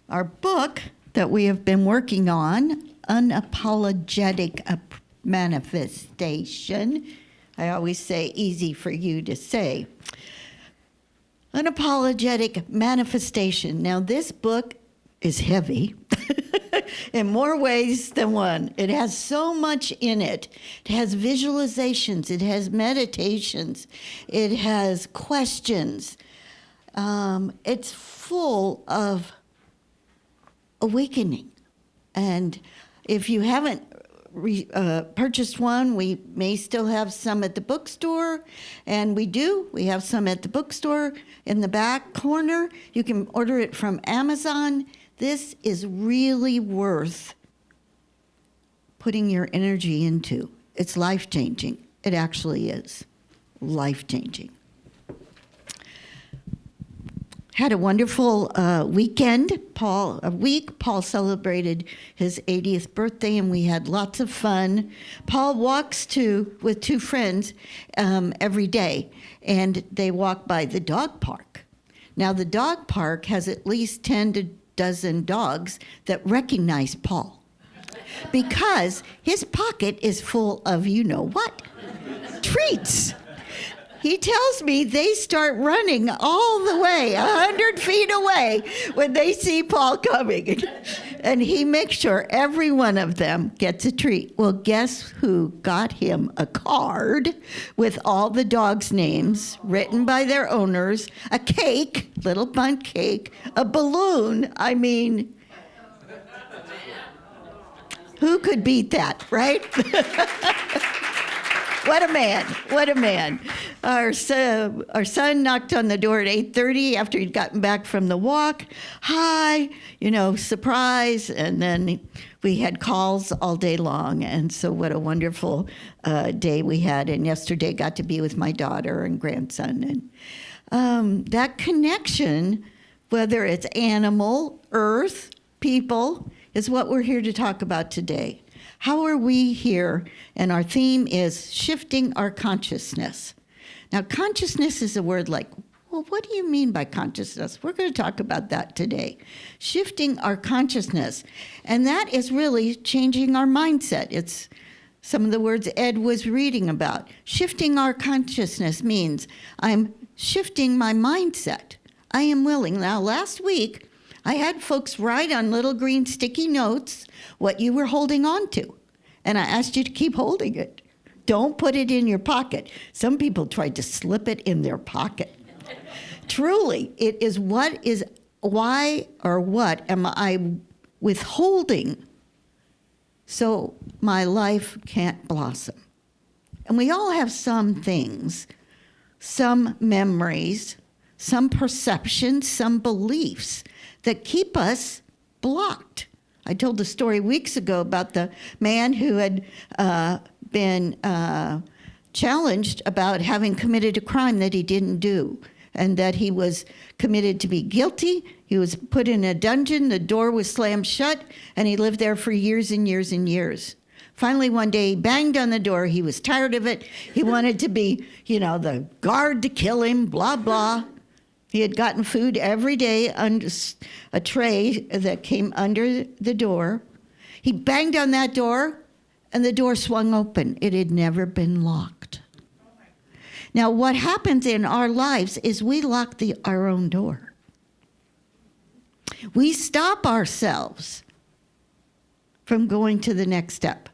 Our book that we have been working on, Unapologetic Manifestation. I always say easy for you to say. Unapologetic Manifestation. Now, this book is heavy in more ways than one. It has so much in it. It has visualizations. It has meditations. It has questions. It's full of awakening. And if you haven't purchased one, we may still have some at the bookstore, and we have some at the bookstore in the back corner. You can order it from Amazon. This is really worth putting your energy into. It's life-changing. It actually is life-changing. Had a wonderful weekend. Paul celebrated his 80th birthday, and we had lots of fun. Paul walks with two friends every day, and they walk by the dog park. Now, the dog park has at least 10 to dozen dogs that recognize Paul because his pocket is full of you-know-what, treats. He tells me they start running all the way, 100 feet away, when they see Paul coming. And he makes sure every one of them gets a treat. Well, guess who got him a card with all the dogs' names written by their owners, a cake, little bundt cake, a balloon. I mean, who could beat that, right? What a man, what a man. Our son knocked on the door at 8:30 after he'd gotten back from the walk. Hi, surprise. And then we had calls all day long. And so what a wonderful day we had. And yesterday got to be with my daughter and grandson. And that connection, whether it's animal, earth, people, is what we're here to talk about today. How are we here? And our theme is shifting our consciousness. Now, consciousness is a word like, well, what do you mean by consciousness? We're going to talk about that today. Shifting our consciousness. And that is really changing our mindset. It's some of the words Ed was reading about. Shifting our consciousness means I'm shifting my mindset. I am willing. Now, last week, I had folks write on little green sticky notes what you were holding on to. And I asked you to keep holding it. Don't put it in your pocket. Some people tried to slip it in their pocket. Truly, it is why or what am I withholding so my life can't blossom? And we all have some things, some memories, some perceptions, some beliefs that keep us blocked. I told the story weeks ago about the man who had been challenged about having committed a crime that he didn't do, and that he was committed to be guilty. He was put in a dungeon, the door was slammed shut, and he lived there for years and years and years. Finally, one day, he banged on the door. He was tired of it. He wanted to be, the guard to kill him, blah, blah. He had gotten food every day under a tray that came under the door. He banged on that door, and the door swung open. It had never been locked. Now, what happens in our lives is we lock our own door. We stop ourselves from going to the next step.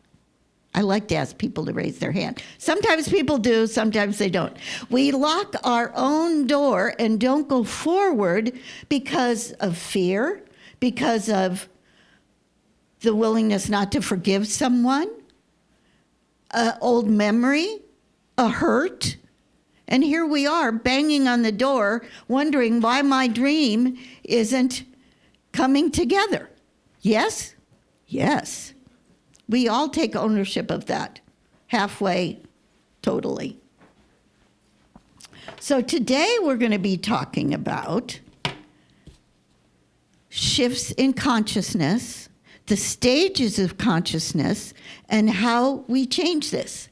I like to ask people to raise their hand. Sometimes people do, sometimes they don't. We lock our own door and don't go forward because of fear, because of the willingness not to forgive someone, an old memory, a hurt. And here we are banging on the door, wondering why my dream isn't coming together. Yes? Yes. We all take ownership of that, halfway, totally. So today we're going to be talking about shifts in consciousness, the stages of consciousness, and how we change this.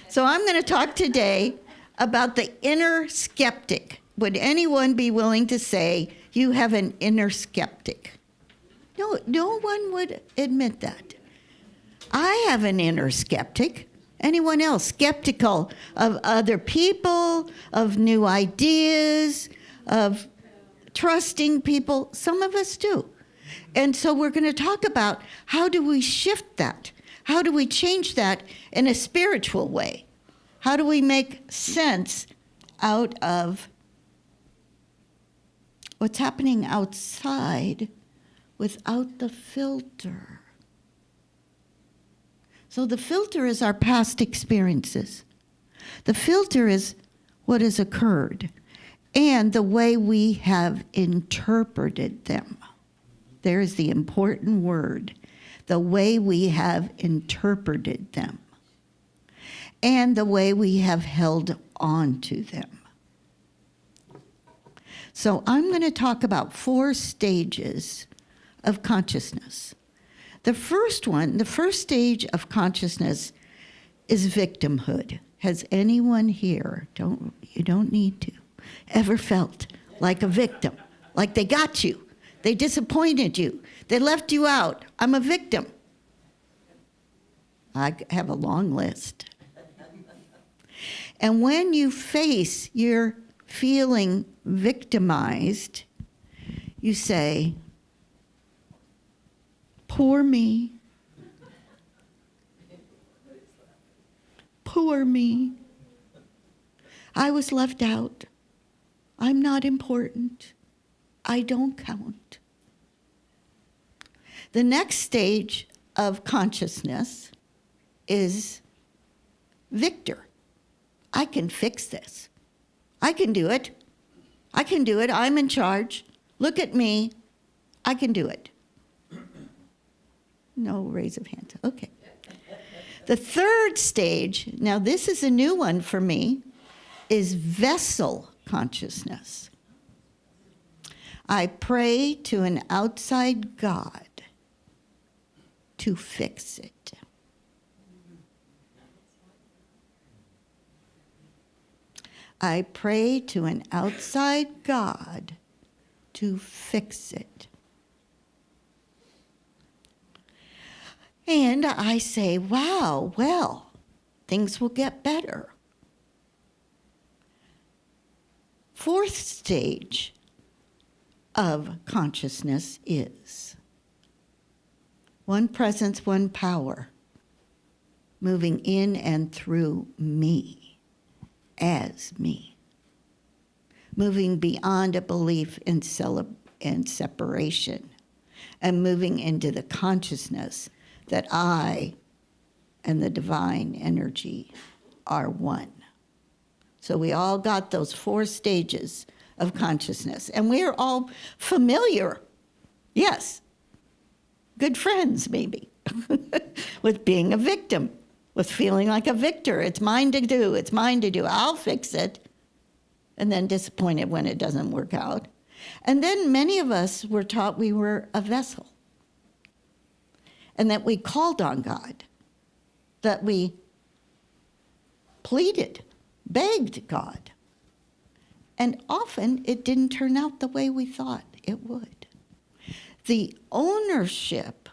So I'm going to talk today about the inner skeptic. Would anyone be willing to say You have an inner skeptic. No one would admit that. I have an inner skeptic. Anyone else skeptical of other people, of new ideas, of trusting people? Some of us do. And so we're going to talk about how do we shift that? How do we change that in a spiritual way? How do we make sense out of what's happening outside without the filter? So the filter is our past experiences. The filter is what has occurred and the way we have interpreted them. There is the important word, the way we have interpreted them and the way we have held on to them. So I'm going to talk about 4 stages of consciousness. The first stage of consciousness is victimhood. Has anyone here, you don't need to, ever felt like a victim, like they got you, they disappointed you, they left you out? I'm a victim. I have a long list. And when you face your feeling victimized, you say, poor me. Poor me. I was left out. I'm not important. I don't count. The next stage of consciousness is victor. I can fix this. I can do it. I can do it. I'm in charge. Look at me. I can do it. No raise of hands. Okay. The third stage, now this is a new one for me, is vessel consciousness. I pray to an outside God to fix it. I pray to an outside God to fix it. And I say, wow, well, things will get better. Fourth stage of consciousness is one presence, one power, moving in and through me, as me, moving beyond a belief in separation, and moving into the consciousness that I and the divine energy are one. So we all got those 4 stages of consciousness, and we are all familiar, yes, good friends maybe, with being a victim, with feeling like a victor. It's mine to do, it's mine to do, I'll fix it, and then disappointed when it doesn't work out. And then many of us were taught we were a vessel, and that we called on God, that we pleaded, begged God. And often it didn't turn out the way we thought it would. The ownership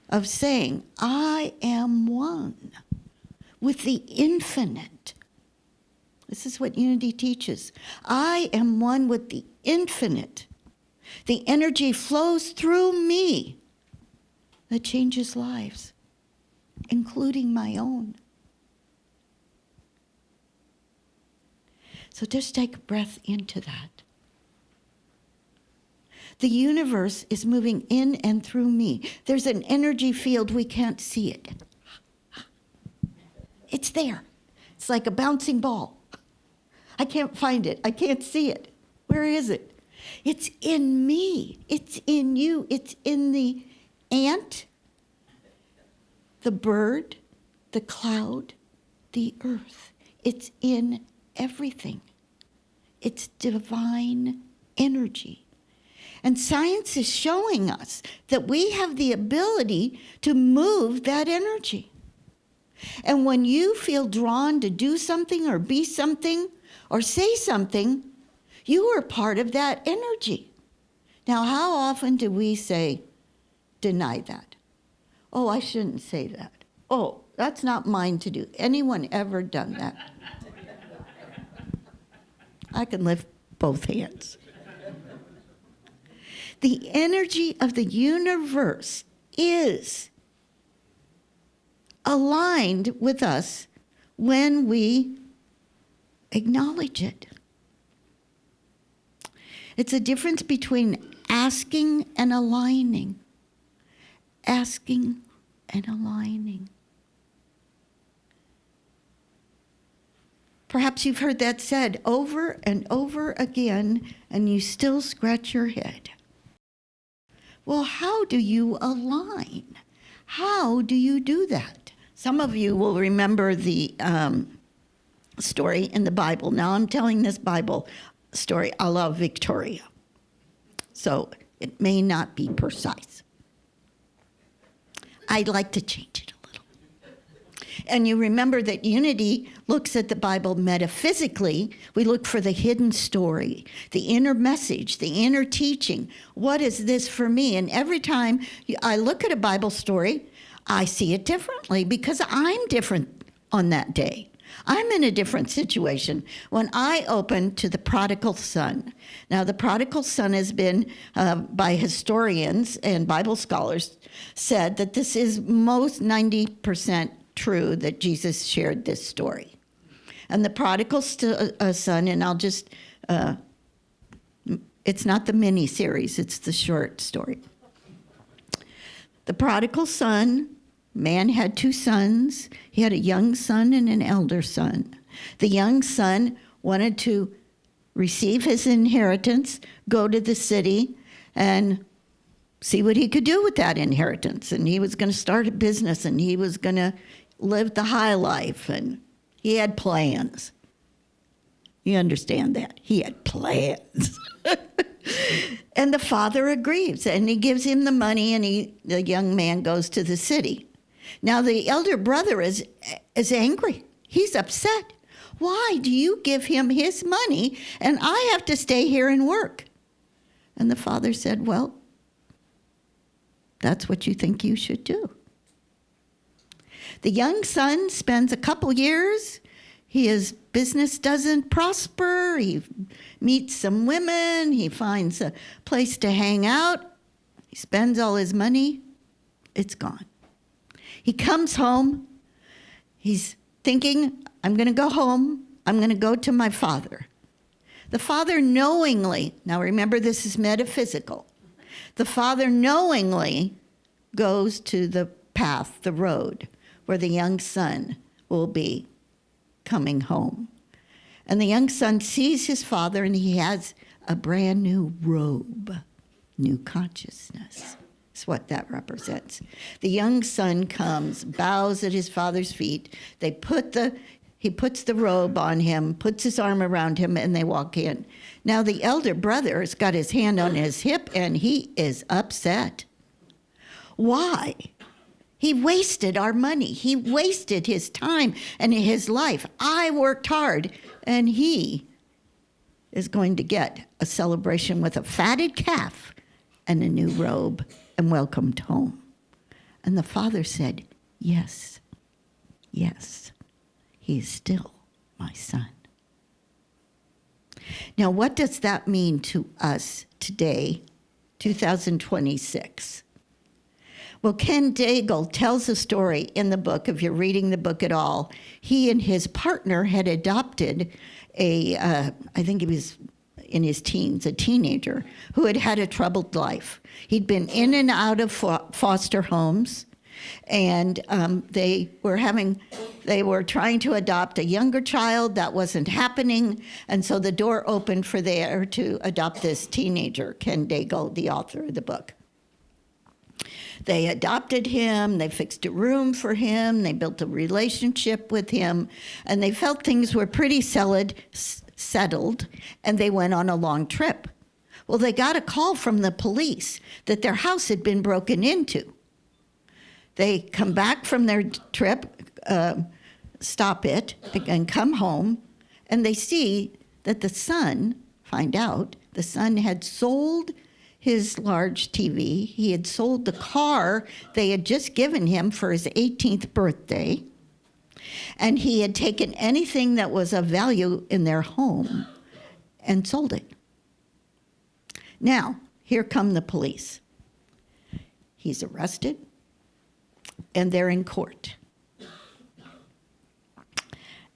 of saying, I am one with the infinite. This is what unity teaches. I am one with the infinite. The energy flows through me that changes lives, including my own. So just take a breath into that. The universe is moving in and through me. There's an energy field, we can't see it. It's there. It's like a bouncing ball. I can't find it. I can't see it. Where is it? It's in me. It's in you. It's in the ant, the bird, the cloud, the earth. It's in everything. It's divine energy. And science is showing us that we have the ability to move that energy. And when you feel drawn to do something or be something or say something, you are part of that energy. Now, how often do we say, deny that? Oh, I shouldn't say that. Oh, that's not mine to do. Anyone ever done that? I can lift both hands. The energy of the universe is aligned with us when we acknowledge it. It's a difference between asking and aligning. Asking and aligning. Perhaps you've heard that said over and over again, and you still scratch your head. Well, how do you align? How do you do that? Some of you will remember the story in the Bible. Now I'm telling this Bible story a la Victoria, so it may not be precise. I'd like to change it a little. And you remember that unity looks at the Bible metaphysically. We look for the hidden story, the inner message, the inner teaching. What is this for me? And every time I look at a Bible story, I see it differently because I'm different on that day. I'm in a different situation when I open to the prodigal son. Now, the prodigal son has been, by historians and Bible scholars, said that this is most 90% true that Jesus shared this story. And the prodigal son, and I'll just, it's not the mini series, it's the short story. The prodigal son, man had two sons. He had a young son and an elder son. The young son wanted to receive his inheritance, go to the city, and see what he could do with that inheritance. And he was going to start a business, and he was going to live the high life, and he had plans. You understand that? He had plans. And the father agrees, and he gives him the money, and the young man goes to the city. Now, the elder brother is angry. He's upset. Why do you give him his money and I have to stay here and work? And the father said, well, that's what you think you should do. The young son spends a couple years. His business doesn't prosper. He meets some women. He finds a place to hang out. He spends all his money. It's gone. He comes home. He's thinking, I'm going to go home. I'm going to go to my father. The father knowingly, now remember this is metaphysical, the father knowingly goes to the path, the road, where the young son will be coming home. And the young son sees his father, and he has a brand new robe, new consciousness. That's what that represents. The young son comes, bows at his father's feet. He puts the robe on him, puts his arm around him, and they walk in. Now the elder brother has got his hand on his hip, and he is upset. Why? He wasted our money. He wasted his time and his life. I worked hard, and he is going to get a celebration with a fatted calf and a new robe and welcomed home. And the father said, yes, yes, he is still my son. Now, what does that mean to us today, 2026? Well, Ken Daigle tells a story in the book, if you're reading the book at all. He and his partner had adopted I think he was in his teens, a teenager who had had a troubled life. He'd been in and out of foster homes, and they were trying to adopt a younger child. That wasn't happening, and so the door opened for there to adopt this teenager, Ken Daigle, the author of the book. They adopted him, they fixed a room for him, they built a relationship with him, and they felt things were pretty settled, and they went on a long trip. Well, they got a call from the police that their house had been broken into. They come back from their trip, stop it, and come home, and they see that the son had sold his large TV. He had sold the car they had just given him for his 18th birthday. And he had taken anything that was of value in their home and sold it. Now, here come the police. He's arrested, and they're in court.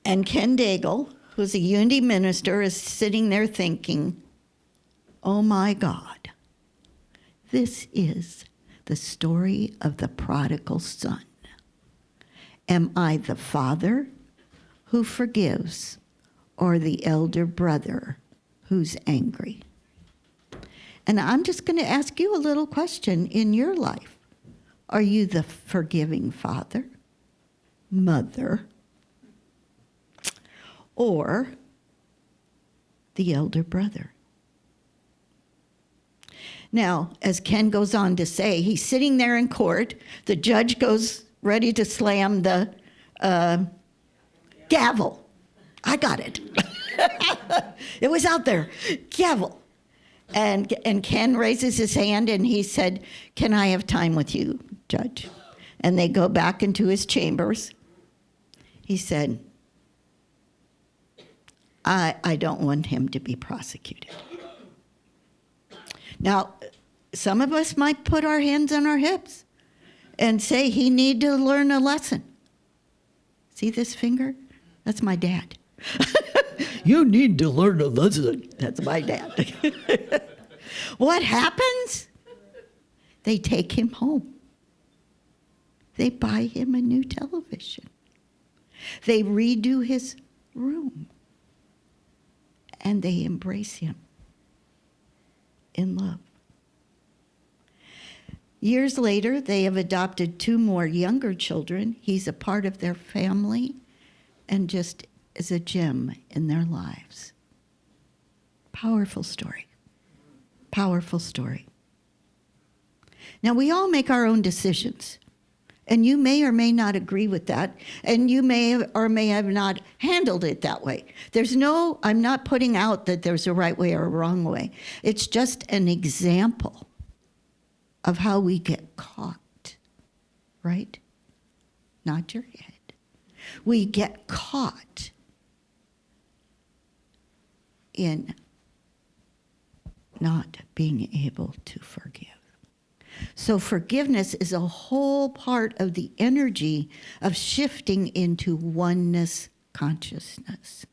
And Ken Daigle, who's a Unity minister, is sitting there thinking, oh my God, this is the story of the prodigal son. Am I the father who forgives or the elder brother who's angry? And I'm just going to ask you a little question in your life. Are you the forgiving father, mother, or the elder brother? Now, as Ken goes on to say, he's sitting there in court. The judge goes ready to slam the gavel. I got it. It was out there. Gavel. And Ken raises his hand and he said, can I have time with you, Judge? And they go back into his chambers. He said, I don't want him to be prosecuted. Now, some of us might put our hands on our hips and say he need to learn a lesson. See this finger? That's my dad. You need to learn a lesson. That's my dad. What happens? They take him home. They buy him a new television. They redo his room. And they embrace him in love. Years later, they have adopted 2 more younger children. He's a part of their family and just is a gem in their lives. Powerful story. Powerful story. Now, we all make our own decisions. And you may or may not agree with that, and you may or may have not handled it that way. I'm not putting out that there's a right way or a wrong way. It's just an example of how we get caught, right? Nod your head. We get caught in not being able to forgive. So forgiveness is a whole part of the energy of shifting into oneness consciousness.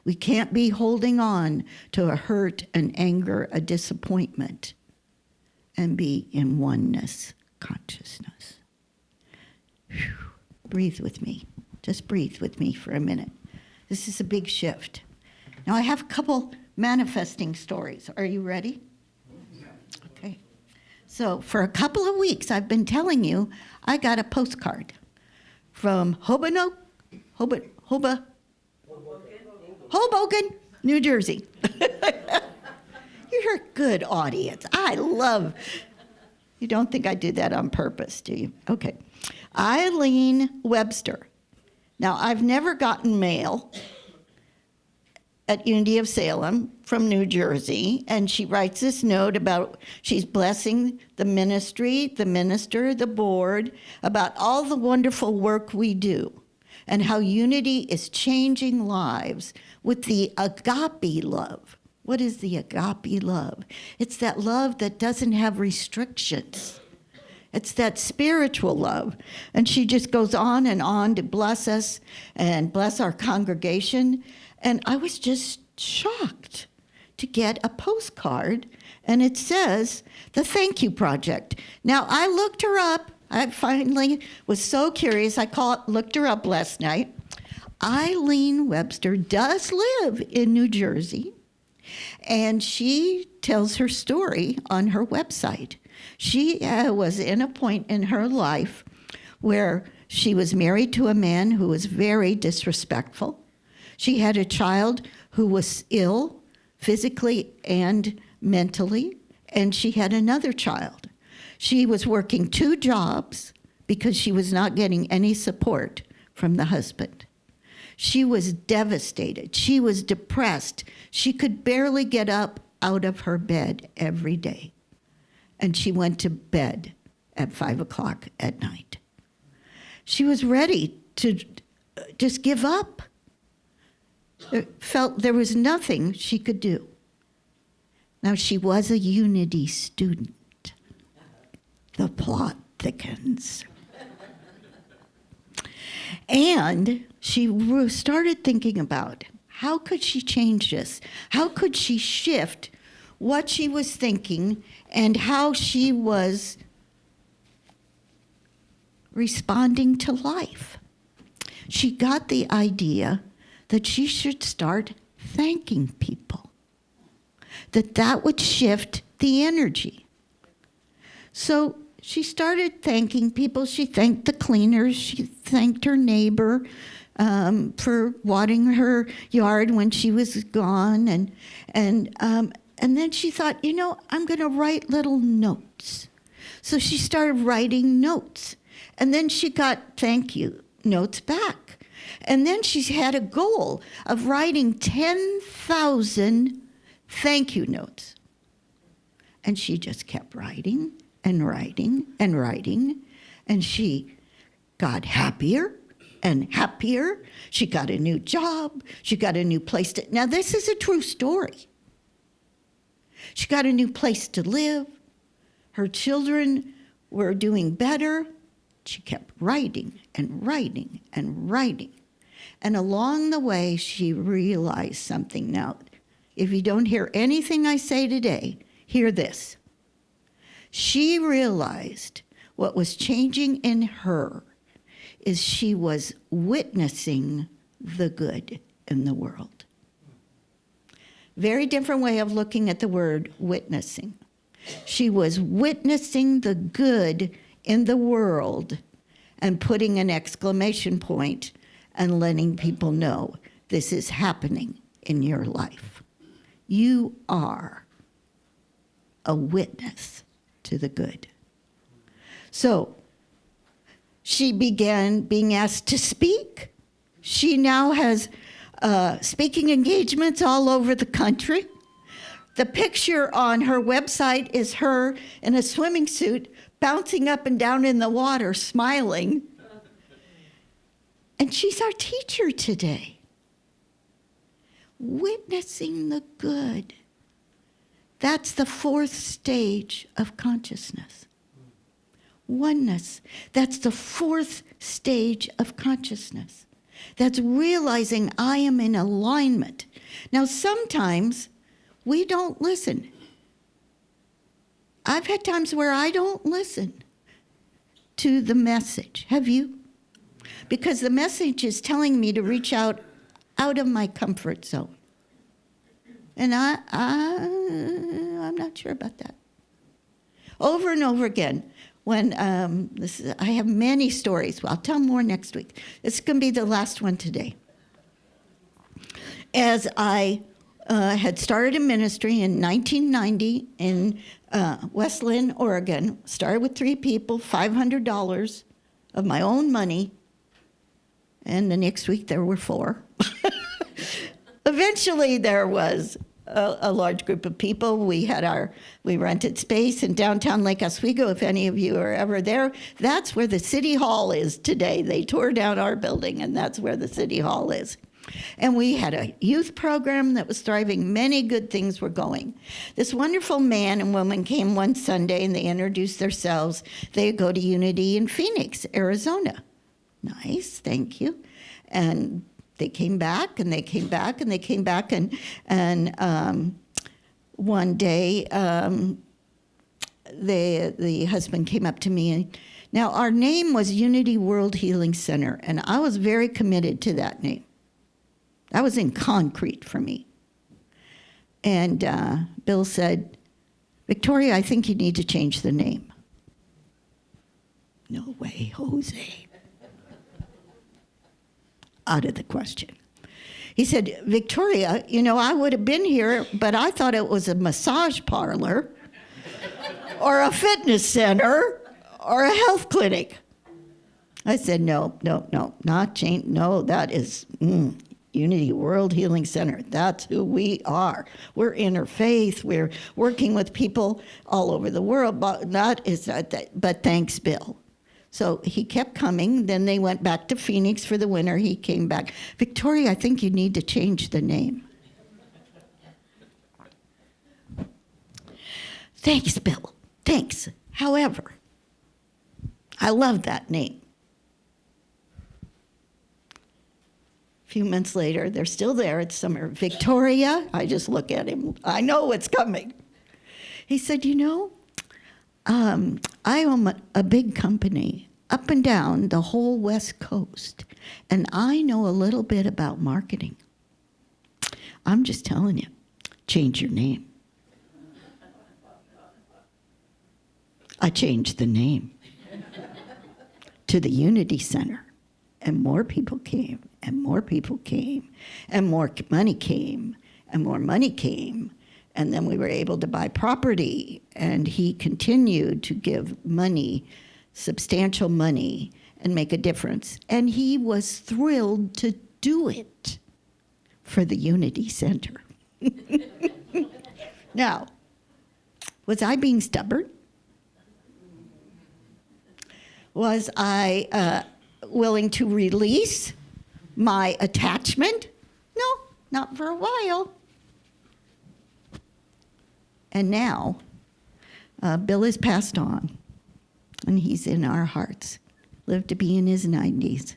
We can't be holding on to a hurt, an anger, a disappointment, and be in oneness consciousness. Whew. Breathe with me. Just breathe with me for a minute. This is a big shift. Now I have a couple manifesting stories. Are you ready? Okay. So for a couple of weeks, I've been telling you, I got a postcard from Hoboken, New Jersey. You're a good audience. You don't think I did that on purpose, do you? Okay. Eileen Webster. Now, I've never gotten mail at Unity of Salem from New Jersey, and she writes this note about she's blessing the ministry, the minister, the board, about all the wonderful work we do and how Unity is changing lives with the agape love. What is the agape love? It's that love that doesn't have restrictions. It's that spiritual love. And she just goes on to bless us and bless our congregation. And I was just shocked to get a postcard, and it says, the Thank You Project. Now, I looked her up. I finally was so curious. Looked her up last night. Eileen Webster does live in New Jersey, and she tells her story on her website. She was in a point in her life where she was married to a man who was very disrespectful. She had a child who was ill physically and mentally, and she had another child. She was working 2 jobs because she was not getting any support from the husband. She was devastated. She was depressed. She could barely get up out of her bed every day. And she went to bed at 5 o'clock at night. She was ready to just give up. Felt there was nothing she could do. Now, she was a Unity student. The plot thickens. And she started thinking about how could she change this? How could she shift what she was thinking and how she was responding to life? She got the idea that she should start thanking people, that would shift the energy. So she started thanking people. She thanked the cleaners. She thanked her neighbor for watering her yard when she was gone. And then she thought, I'm going to write little notes. So she started writing notes. And then she got thank you notes back. And then she had a goal of writing 10,000 thank you notes. And she just kept writing and writing and writing. And she got happier and happier. She got a new job. She got a new place to... Now, this is a true story. She got a new place to live. Her children were doing better. She kept writing and writing and writing. And along the way, she realized something. Now, if you don't hear anything I say today, hear this. She realized what was changing in her is she was witnessing the good in the world. Very different way of looking at the word witnessing. She was witnessing the good in the world and putting an exclamation point and letting people know this is happening in your life. You are a witness to the good. So she began being asked to speak. She now has speaking engagements all over the country. The picture on her website is her in a swimming suit bouncing up and down in the water, smiling. And she's our teacher today. Witnessing the good. That's the fourth stage of consciousness. Oneness. That's the fourth stage of consciousness. That's realizing I am in alignment. Now, sometimes we don't listen. I've had times where I don't listen to the message. Have you? Because the message is telling me to reach out of my comfort zone. And I'm not sure about that. Over and over again, when I have many stories. Well, I'll tell more next week. It's going to be the last one today. As I had started a ministry in 1990 in West Lynn, Oregon, started with 3 people, $500 of my own money, and the next week there were 4. Eventually there was a large group of people. We rented space in downtown Lake Oswego. If any of you are ever there, that's where the city hall is today. They tore down our building, and that's where the city hall is. And we had a youth program that was thriving. Many good things were going. This wonderful man and woman came one Sunday, and they introduced themselves. They go to Unity in Phoenix, Arizona. Nice, thank you. And they came back, and they came back, and they came back, and one day the husband came up to me, and now our name was Unity World Healing Center, and I was very committed to that name. That was in concrete for me. And Bill said, Victoria, I think you need to change the name. No way, Jose. Out of the question. He said, Victoria, I would have been here, but I thought it was a massage parlor or a fitness center or a health clinic. I said, no, not change. No, that is, Unity World Healing Center. That's who we are. We're interfaith. We're working with people all over the world. But thanks, Bill. So he kept coming. Then they went back to Phoenix for the winter. He came back. Victoria, I think you need to change the name. Thanks, Bill. Thanks. However, I love that name. A few months later, they're still there. It's summer. Victoria, I just look at him. I know what's coming. He said, I own a big company up and down the whole West Coast, and I know a little bit about marketing. I'm just telling you, change your name. I changed the name to the Unity Center, and more people came, and more people came, and more money came, and more money came. And then we were able to buy property, and he continued to give money, substantial money, and make a difference. And he was thrilled to do it for the Unity Center. Now, was I being stubborn? Was I willing to release my attachment? No, not for a while. And now, Bill has passed on, and he's in our hearts. Lived to be in his 90s.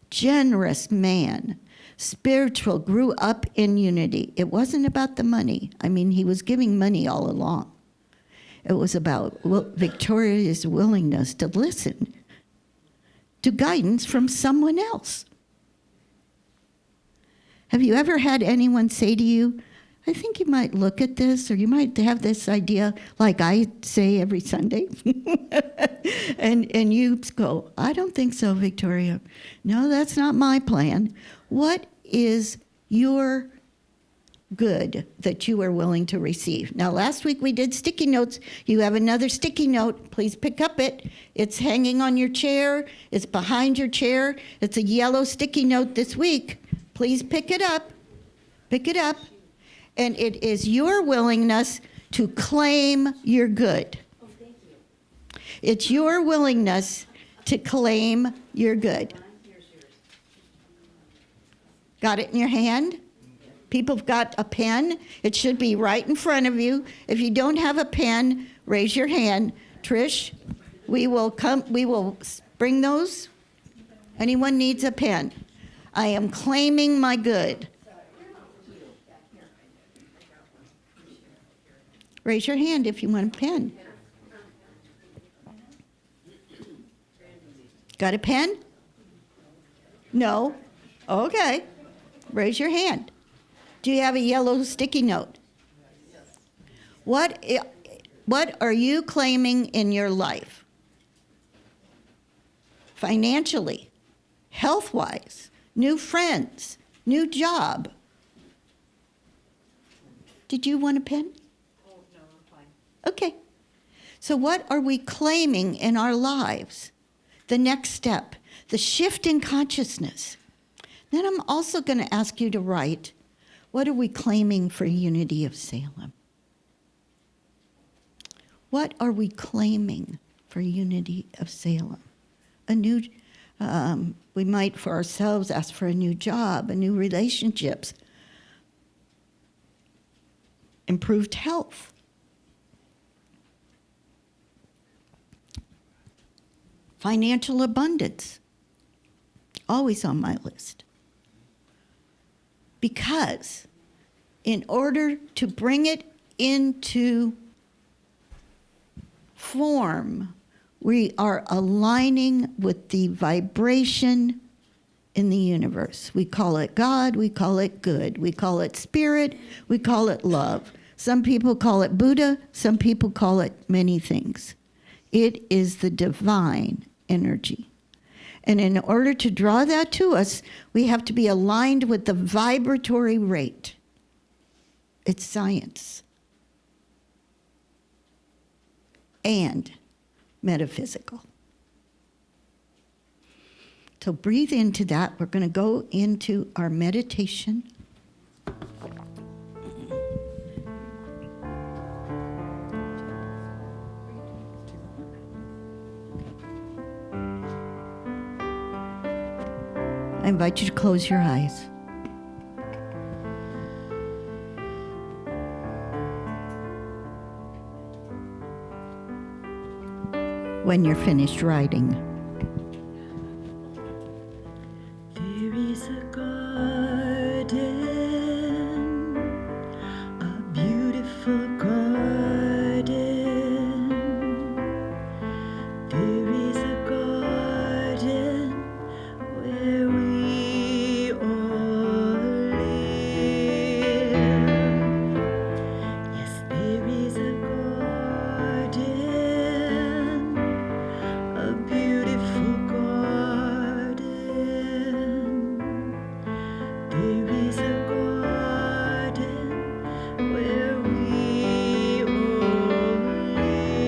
Generous man, spiritual, grew up in unity. It wasn't about the money. I mean, he was giving money all along. It was about Victoria's willingness to listen to guidance from someone else. Have you ever had anyone say to you, I think you might look at this, or you might have this idea, like I say every Sunday, and you go, I don't think so, Victoria. No, that's not my plan. What is your good that you are willing to receive? Now, last week we did sticky notes. You have another sticky note. Please pick up it. It's hanging on your chair. It's behind your chair. It's a yellow sticky note this week. Please pick it up. Pick it up. And it is your willingness to claim your good. Oh, thank you. It's your willingness to claim your good. Got it in your hand? People have got a pen. It should be right in front of you. If you don't have a pen, raise your hand. Trish, we will bring those. Anyone needs a pen? I am claiming my good. Raise your hand if you want a pen. Got a pen? No? Okay. Raise your hand. Do you have a yellow sticky note? What are you claiming in your life? Financially, health-wise, new friends, new job. Did you want a pen? Okay. So what are we claiming in our lives? The next step, the shift in consciousness. Then I'm also going to ask you to write, what are we claiming for Unity of Salem? What are we claiming for Unity of Salem? We might for ourselves ask for a new job, a new relationships, improved health. Financial abundance, always on my list. Because in order to bring it into form, we are aligning with the vibration in the universe. We call it God, we call it good, we call it spirit, we call it love. Some people call it Buddha, some people call it many things. It is the divine energy. And in order to draw that to us, we have to be aligned with the vibratory rate. It's science. And metaphysical. So breathe into that. We're going to go into our meditation. I invite you to close your eyes. When you're finished writing. There is a garden, a beautiful garden. There is a garden where we all live. Yes, there is a garden, a beautiful garden. There is a garden where we all live.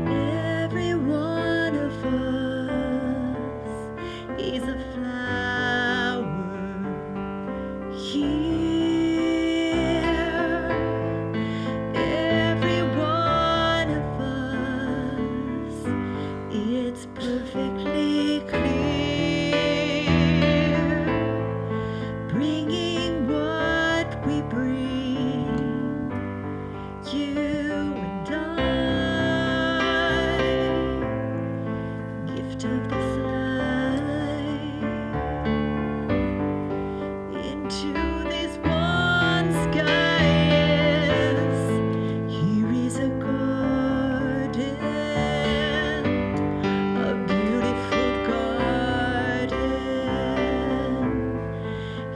Every one of us is a flower here. Every one of us, it's perfectly clear, bringing what we bring, you and I, gift of this life, into this one sky. Yes, here is a garden, a beautiful garden.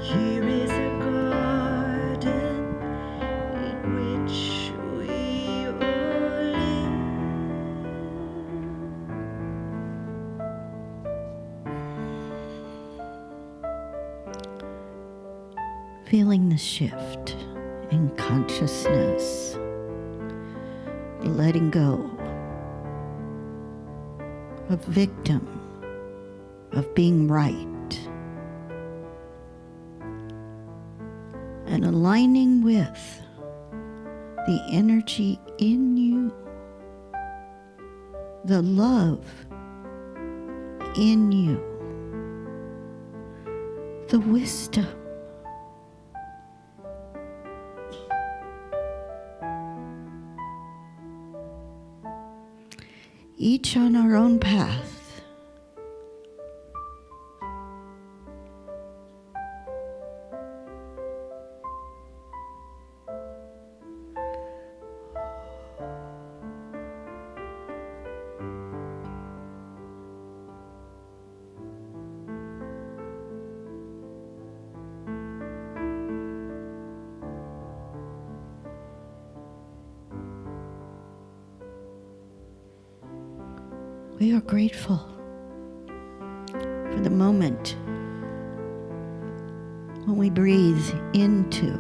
Here is a garden in which we all live. Feeling the shift in consciousness, letting go of victim, of being right, and aligning with the energy in you, the love in you, the wisdom. Each on our own path. We are grateful for the moment when we breathe into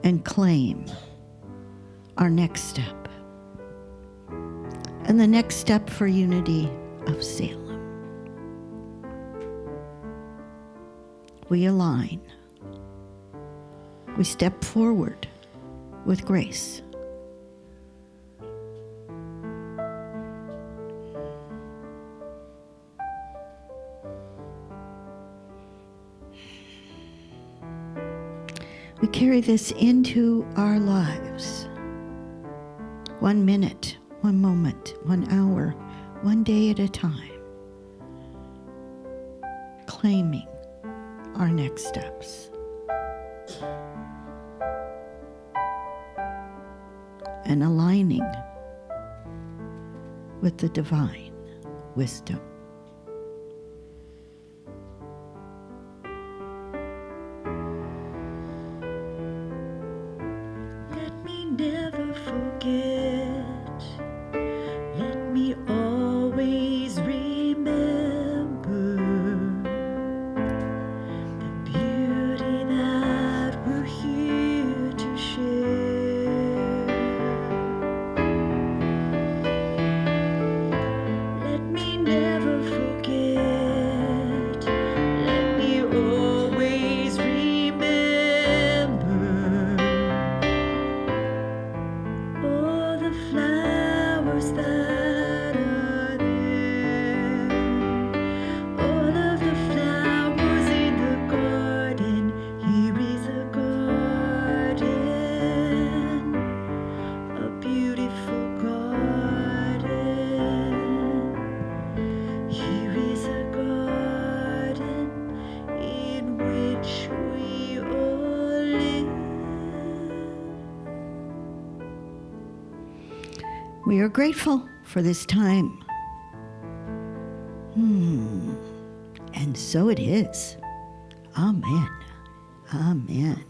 and claim our next step. And the next step for unity of Salem. We align. We step forward with grace. We carry this into our lives. 1 minute, 1 moment, 1 hour, 1 day at a time. Claiming our next steps. And aligning with the divine wisdom. Never forget, let me always remember the beauty that we're here to share. Let me flowers that are there. All of the flowers in the garden. Here is a garden, a beautiful garden. Here is a garden in which we all live. We are grateful for this time. And so it is. Amen. Amen.